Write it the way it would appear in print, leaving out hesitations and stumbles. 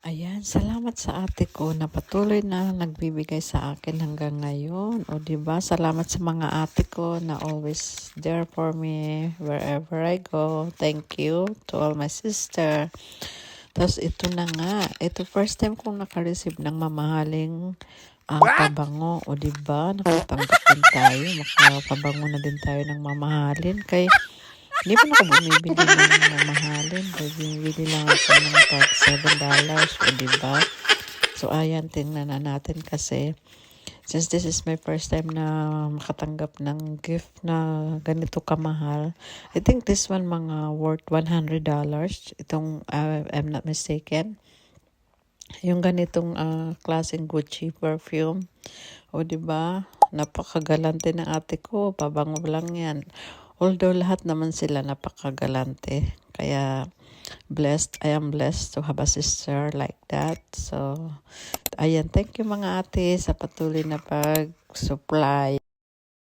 Ayan, salamat sa ate ko na patuloy na nagbibigay sa akin hanggang ngayon. O di ba? Salamat sa mga ate ko na always there for me wherever I go. Thank you to all my sister. Tapos ito na nga, ito first time kong naka-receive ng mamahaling pabango. O di ba? Nakatanggap din tayo. Makapabango na din tayo ng mamahalin. Kay hindi pa ako bumibili ng mamahalin. Bumibili lang ako ng tag $7. O diba? So ayan, tingnan na natin kasi since this is my first time na makatanggap ng gift na ganito kamahal, I think this one mga worth $100. Itong, I'm not mistaken. Yung ganitong klaseng Gucci perfume. O diba? Napakagalante ng ate ko. Pabango lang yan. Although lahat naman sila napakagalante. Kaya I am blessed to have a sister like that. So, ayan, thank you mga ate sa patuloy na pag-supply.